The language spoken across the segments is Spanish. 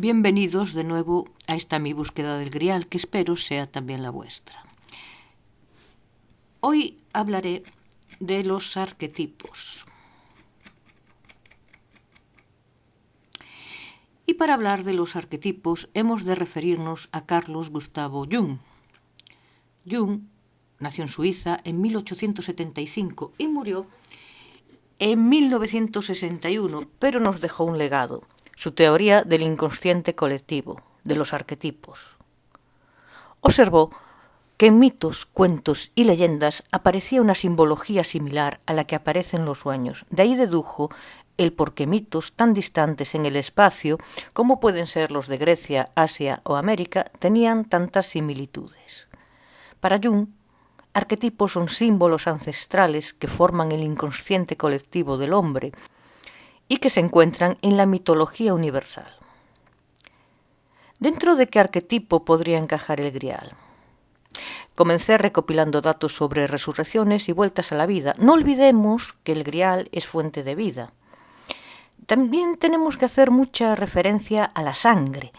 Bienvenidos de nuevo a esta mi búsqueda del Grial, que espero sea también la vuestra. Hoy hablaré de los arquetipos. Y para hablar de los arquetipos hemos de referirnos a Carlos Gustavo Jung. Jung nació en Suiza en 1875 y murió en 1961, pero nos dejó un legado: su teoría del inconsciente colectivo, de los arquetipos. Observó que en mitos, cuentos y leyendas aparecía una simbología similar a la que aparece en los sueños. De ahí dedujo el por qué mitos tan distantes en el espacio, como pueden ser los de Grecia, Asia o América, tenían tantas similitudes. Para Jung, arquetipos son símbolos ancestrales que forman el inconsciente colectivo del hombre y que se encuentran en la mitología universal. ¿Dentro de qué arquetipo podría encajar el Grial? Comencé recopilando datos sobre resurrecciones y vueltas a la vida. No olvidemos que el Grial es fuente de vida. También tenemos que hacer mucha referencia a la sangre.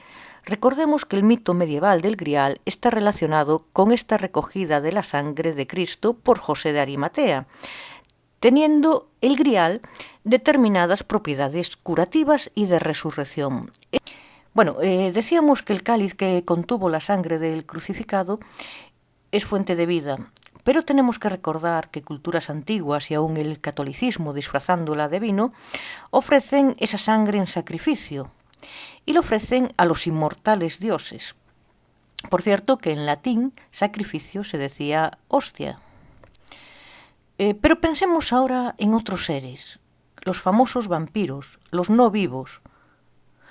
Recordemos que el mito medieval del Grial está relacionado con esta recogida de la sangre de Cristo por José de Arimatea, teniendo el Grial determinadas propiedades curativas y de resurrección. Decíamos que el cáliz que contuvo la sangre del crucificado es fuente de vida, pero tenemos que recordar que culturas antiguas y aún el catolicismo, disfrazándola de vino, ofrecen esa sangre en sacrificio y lo ofrecen a los inmortales dioses. Por cierto que en latín sacrificio se decía hostia. Pero pensemos ahora en otros seres, los famosos vampiros, los no vivos.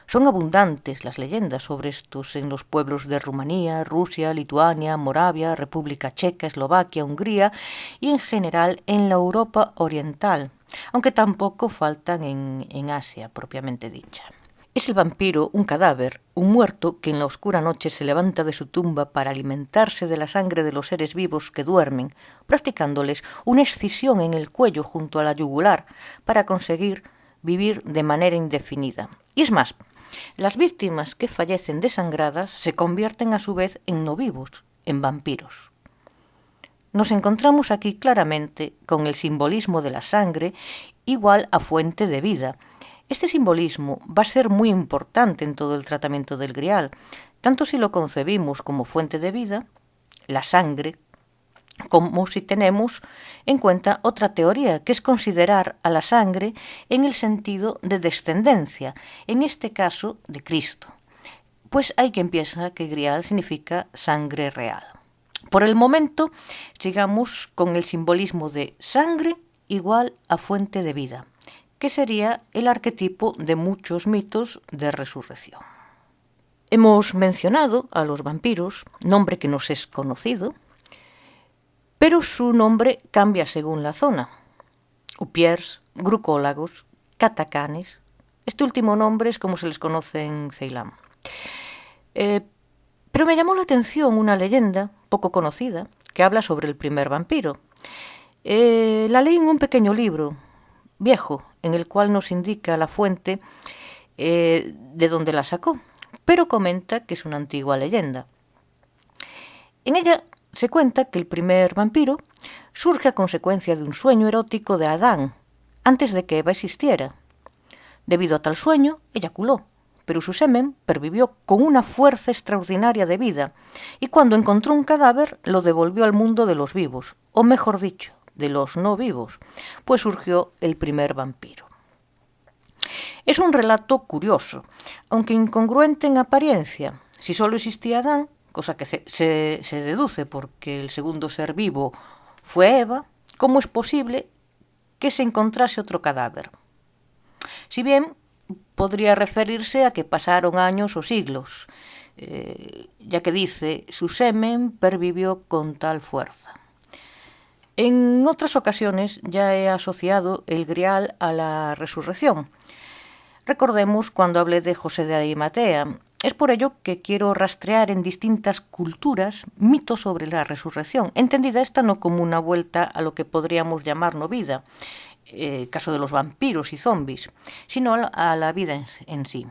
Son abundantes las leyendas sobre estos en los pueblos de Rumanía, Rusia, Lituania, Moravia, República Checa, Eslovaquia, Hungría y en general en la Europa oriental, aunque tampoco faltan en Asia propiamente dicha. Es el vampiro un cadáver, un muerto que en la oscura noche se levanta de su tumba para alimentarse de la sangre de los seres vivos que duermen, practicándoles una excisión en el cuello junto a la yugular para conseguir vivir de manera indefinida. Y es más, las víctimas que fallecen desangradas se convierten a su vez en no vivos, en vampiros. Nos encontramos aquí claramente con el simbolismo de la sangre igual a fuente de vida. Este simbolismo va a ser muy importante en todo el tratamiento del Grial, tanto si lo concebimos como fuente de vida, la sangre, como si tenemos en cuenta otra teoría, que es considerar a la sangre en el sentido de descendencia, en este caso de Cristo. Pues hay quien piensa que Grial significa sangre real. Por el momento, sigamos con el simbolismo de sangre igual a fuente de vida, que sería el arquetipo de muchos mitos de resurrección. Hemos mencionado a los vampiros, nombre que nos es conocido, pero su nombre cambia según la zona. Upiers, grucólagos, catacanes. Este último nombre es como se les conoce en Ceilán. Pero me llamó la atención una leyenda poco conocida que habla sobre el primer vampiro. La leí en un pequeño libro viejo, en el cual nos indica la fuente de donde la sacó, pero comenta que es una antigua leyenda. En ella se cuenta que el primer vampiro surge a consecuencia de un sueño erótico de Adán, antes de que Eva existiera. Debido a tal sueño, eyaculó, pero su semen pervivió con una fuerza extraordinaria de vida, y cuando encontró un cadáver lo devolvió al mundo de los vivos, o mejor dicho, de los no vivos, pues surgió el primer vampiro. Es un relato curioso, aunque incongruente en apariencia. Si solo existía Adán, cosa que se deduce porque el segundo ser vivo fue Eva, ¿cómo es posible que se encontrase otro cadáver? Si bien podría referirse a que pasaron años o siglos, ya que dice, su semen pervivió con tal fuerza. En otras ocasiones ya he asociado el Grial a la resurrección. Recordemos cuando hablé de José de Arimatea. Es por ello que quiero rastrear en distintas culturas mitos sobre la resurrección, entendida esta no como una vuelta a lo que podríamos llamar no vida, caso de los vampiros y zombis, sino a la vida en sí.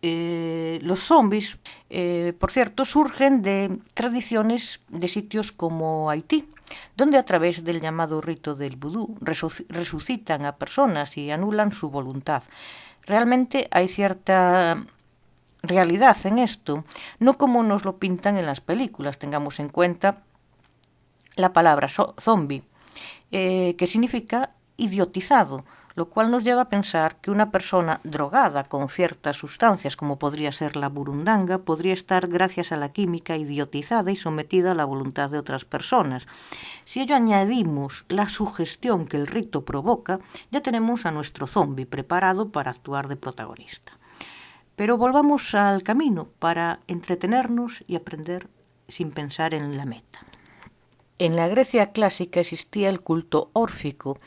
Los zombies, por cierto, surgen de tradiciones de sitios como Haití, donde a través del llamado rito del vudú resucitan a personas y anulan su voluntad. Realmente hay cierta realidad en esto, no como nos lo pintan en las películas. Tengamos en cuenta la palabra zombie, que significa idiotizado, lo cual nos lleva a pensar que una persona drogada con ciertas sustancias, como podría ser la burundanga, podría estar gracias a la química idiotizada y sometida a la voluntad de otras personas. Si ello añadimos la sugestión que el rito provoca, ya tenemos a nuestro zombie preparado para actuar de protagonista. Pero volvamos al camino para entretenernos y aprender sin pensar en la meta. En la Grecia clásica existía el culto órfico.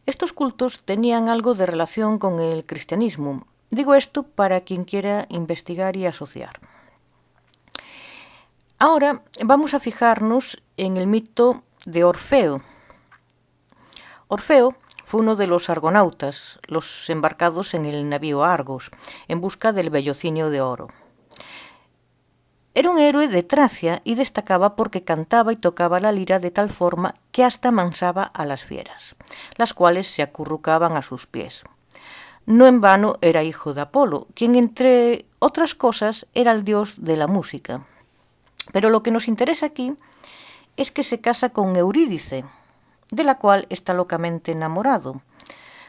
Estos cultos tenían algo de relación con el cristianismo. Digo esto para quien quiera investigar y asociar. Ahora vamos a fijarnos en el mito de Orfeo. Orfeo fue uno de los argonautas, los embarcados en el navío Argos, en busca del vellocinio de oro. Era un héroe de Tracia y destacaba porque cantaba y tocaba la lira de tal forma que hasta amansaba a las fieras, las cuales se acurrucaban a sus pies. No en vano era hijo de Apolo, quien entre otras cosas era el dios de la música. Pero lo que nos interesa aquí es que se casa con Eurídice, de la cual está locamente enamorado.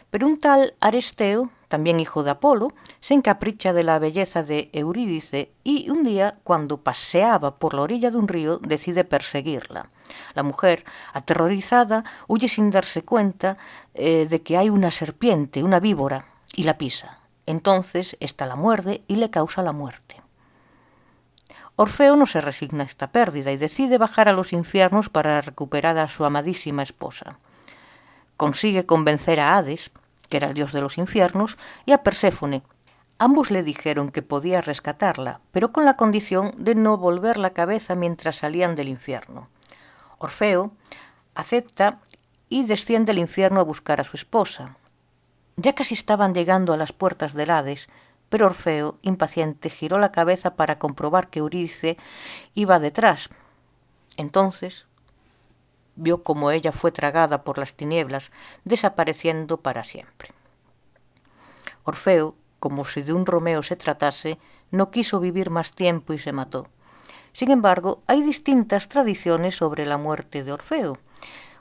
Pero un tal Aresteo, también hijo de Apolo, se encapricha de la belleza de Eurídice y un día, cuando paseaba por la orilla de un río, decide perseguirla. La mujer, aterrorizada, huye sin darse cuenta de que hay una serpiente, una víbora, y la pisa. Entonces ésta la muerde y le causa la muerte. Orfeo no se resigna a esta pérdida y decide bajar a los infiernos para recuperar a su amadísima esposa. Consigue convencer a Hades, que era el dios de los infiernos, y a Perséfone. Ambos le dijeron que podía rescatarla, pero con la condición de no volver la cabeza mientras salían del infierno. Orfeo acepta y desciende al infierno a buscar a su esposa. Ya casi estaban llegando a las puertas del Hades, pero Orfeo, impaciente, giró la cabeza para comprobar que Eurídice iba detrás. Entonces vio cómo ella fue tragada por las tinieblas, desapareciendo para siempre. Orfeo, como si de un Romeo se tratase, no quiso vivir más tiempo y se mató. Sin embargo, hay distintas tradiciones sobre la muerte de Orfeo.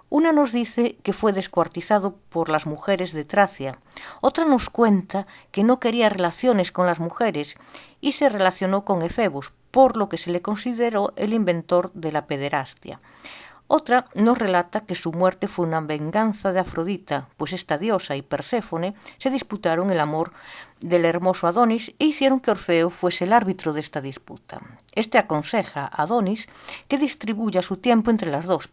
Una nos dice que fue descuartizado por las mujeres de Tracia. Otra nos cuenta que no quería relaciones con las mujeres y se relacionó con Efebos, por lo que se le consideró el inventor de la pederastia. Otra nos relata que su muerte fue una venganza de Afrodita, pues esta diosa y Perséfone se disputaron el amor del hermoso Adonis e hicieron que Orfeo fuese el árbitro de esta disputa. Este aconseja a Adonis que distribuya su tiempo entre las dos,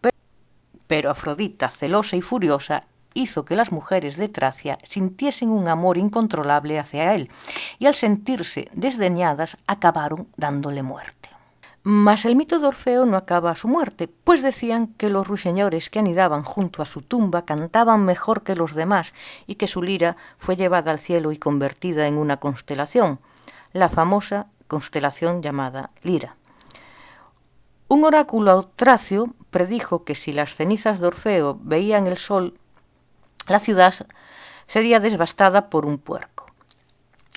pero Afrodita, celosa y furiosa, hizo que las mujeres de Tracia sintiesen un amor incontrolable hacia él, y al sentirse desdeñadas acabaron dándole muerte. Mas el mito de Orfeo no acaba a su muerte, pues decían que los ruiseñores que anidaban junto a su tumba cantaban mejor que los demás y que su lira fue llevada al cielo y convertida en una constelación, la famosa constelación llamada Lira. Un oráculo tracio predijo que si las cenizas de Orfeo veían el sol, la ciudad sería devastada por un puerco.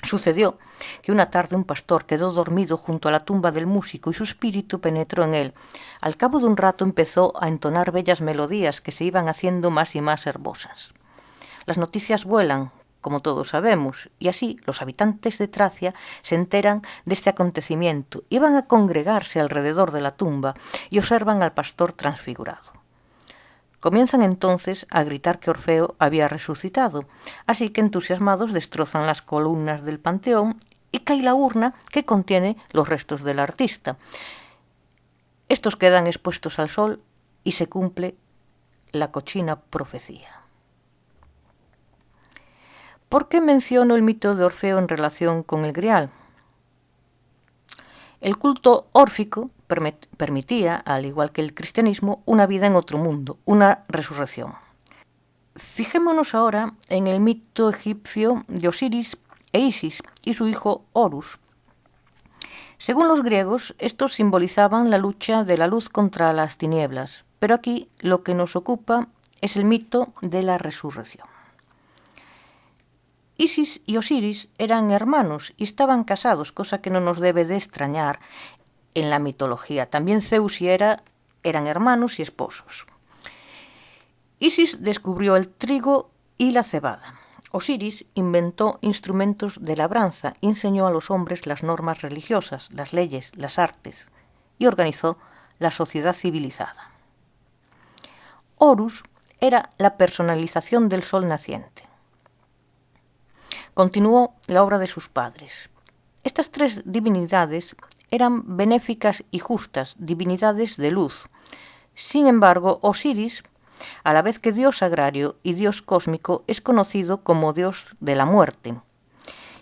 Sucedió que una tarde un pastor quedó dormido junto a la tumba del músico y su espíritu penetró en él. Al cabo de un rato empezó a entonar bellas melodías que se iban haciendo más y más hermosas. Las noticias vuelan, como todos sabemos, y así los habitantes de Tracia se enteran de este acontecimiento y van a congregarse alrededor de la tumba y observan al pastor transfigurado. Comienzan entonces a gritar que Orfeo había resucitado, así que entusiasmados destrozan las columnas del panteón y cae la urna que contiene los restos del artista. Estos quedan expuestos al sol y se cumple la cochina profecía. ¿Por qué menciono el mito de Orfeo en relación con el Grial? El culto órfico permitía, al igual que el cristianismo, una vida en otro mundo, una resurrección. Fijémonos ahora en el mito egipcio de Osiris e Isis y su hijo Horus. Según los griegos, estos simbolizaban la lucha de la luz contra las tinieblas, pero aquí lo que nos ocupa es el mito de la resurrección. Isis y Osiris eran hermanos y estaban casados, cosa que no nos debe de extrañar en la mitología. También Zeus y Hera eran hermanos y esposos. Isis descubrió el trigo y la cebada. Osiris inventó instrumentos de labranza y enseñó a los hombres las normas religiosas, las leyes, las artes, y organizó la sociedad civilizada. Horus era la personalización del sol naciente. Continuó la obra de sus padres. Estas tres divinidades eran benéficas y justas, divinidades de luz. Sin embargo, Osiris, a la vez que dios agrario y dios cósmico, es conocido como dios de la muerte.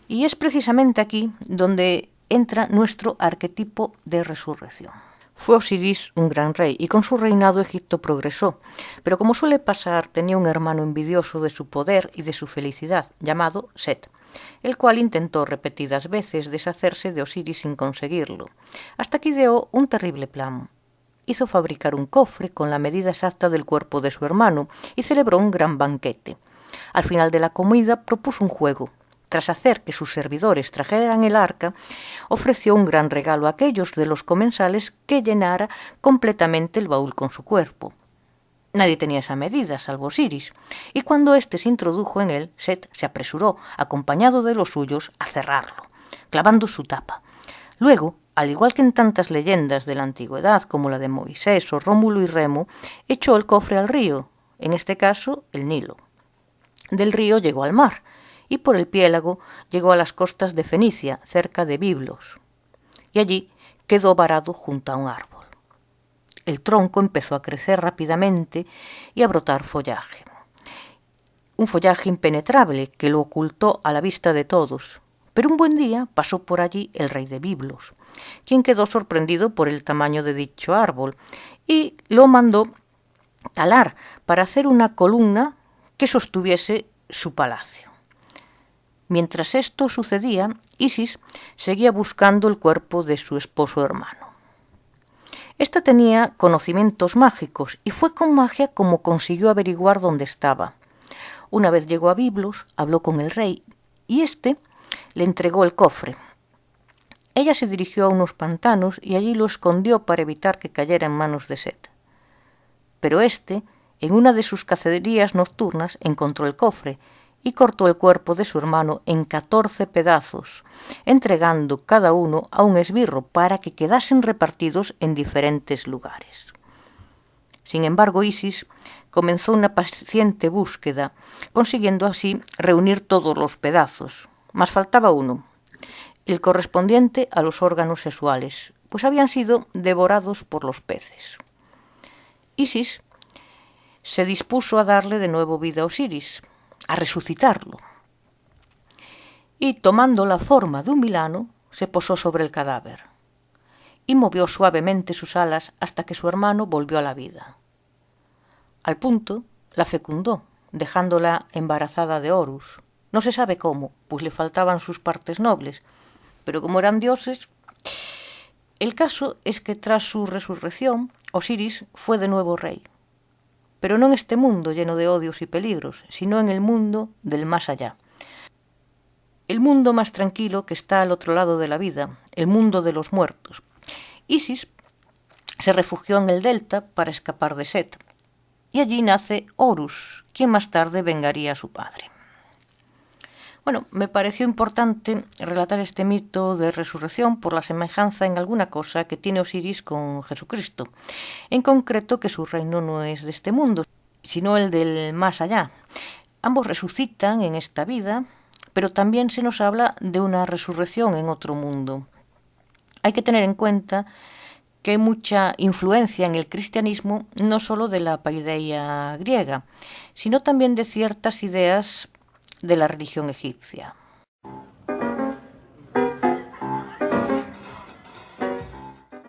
Y es precisamente aquí donde entra nuestro arquetipo de resurrección. Fue Osiris un gran rey y con su reinado Egipto progresó, pero como suele pasar, tenía un hermano envidioso de su poder y de su felicidad, llamado Set, el cual intentó repetidas veces deshacerse de Osiris sin conseguirlo, hasta que ideó un terrible plan. Hizo fabricar un cofre con la medida exacta del cuerpo de su hermano y celebró un gran banquete. Al final de la comida propuso un juego. Tras hacer que sus servidores trajeran el arca, ofreció un gran regalo a aquellos de los comensales que llenara completamente el baúl con su cuerpo. Nadie tenía esa medida, salvo Osiris, y cuando éste se introdujo en él, Set se apresuró, acompañado de los suyos, a cerrarlo, clavando su tapa. Luego, al igual que en tantas leyendas de la antigüedad, como la de Moisés o Rómulo y Remo, echó el cofre al río, en este caso el Nilo. Del río llegó al mar, y por el piélago llegó a las costas de Fenicia, cerca de Biblos, y allí quedó varado junto a un árbol. El tronco empezó a crecer rápidamente y a brotar follaje. Un follaje impenetrable que lo ocultó a la vista de todos. Pero un buen día pasó por allí el rey de Biblos, quien quedó sorprendido por el tamaño de dicho árbol y lo mandó talar para hacer una columna que sostuviese su palacio. Mientras esto sucedía, Isis seguía buscando el cuerpo de su esposo hermano. Esta tenía conocimientos mágicos y fue con magia como consiguió averiguar dónde estaba. Una vez llegó a Biblos, habló con el rey y éste le entregó el cofre. Ella se dirigió a unos pantanos y allí lo escondió para evitar que cayera en manos de Set. Pero éste, en una de sus cacerías nocturnas, encontró el cofre y cortó el cuerpo de su hermano en 14 pedazos, entregando cada uno a un esbirro para que quedasen repartidos en diferentes lugares. Sin embargo, Isis comenzó una paciente búsqueda, consiguiendo así reunir todos los pedazos. Mas faltaba uno, el correspondiente a los órganos sexuales, pues habían sido devorados por los peces. Isis se dispuso a darle de nuevo vida a Osiris, a resucitarlo. Y tomando la forma de un vilano, se posó sobre el cadáver y movió suavemente sus alas hasta que su hermano volvió a la vida. Al punto, la fecundó, dejándola embarazada de Horus. No se sabe cómo, pues le faltaban sus partes nobles, pero como eran dioses... El caso es que tras su resurrección, Osiris fue de nuevo rey. Pero no en este mundo lleno de odios y peligros, sino en el mundo del más allá. El mundo más tranquilo que está al otro lado de la vida, el mundo de los muertos. Isis se refugió en el delta para escapar de Set, y allí nace Horus, quien más tarde vengaría a su padre. Bueno, me pareció importante relatar este mito de resurrección por la semejanza en alguna cosa que tiene Osiris con Jesucristo. En concreto, que su reino no es de este mundo, sino el del más allá. Ambos resucitan en esta vida, pero también se nos habla de una resurrección en otro mundo. Hay que tener en cuenta que hay mucha influencia en el cristianismo, no solo de la paideia griega, sino también de ciertas ideas de la religión egipcia.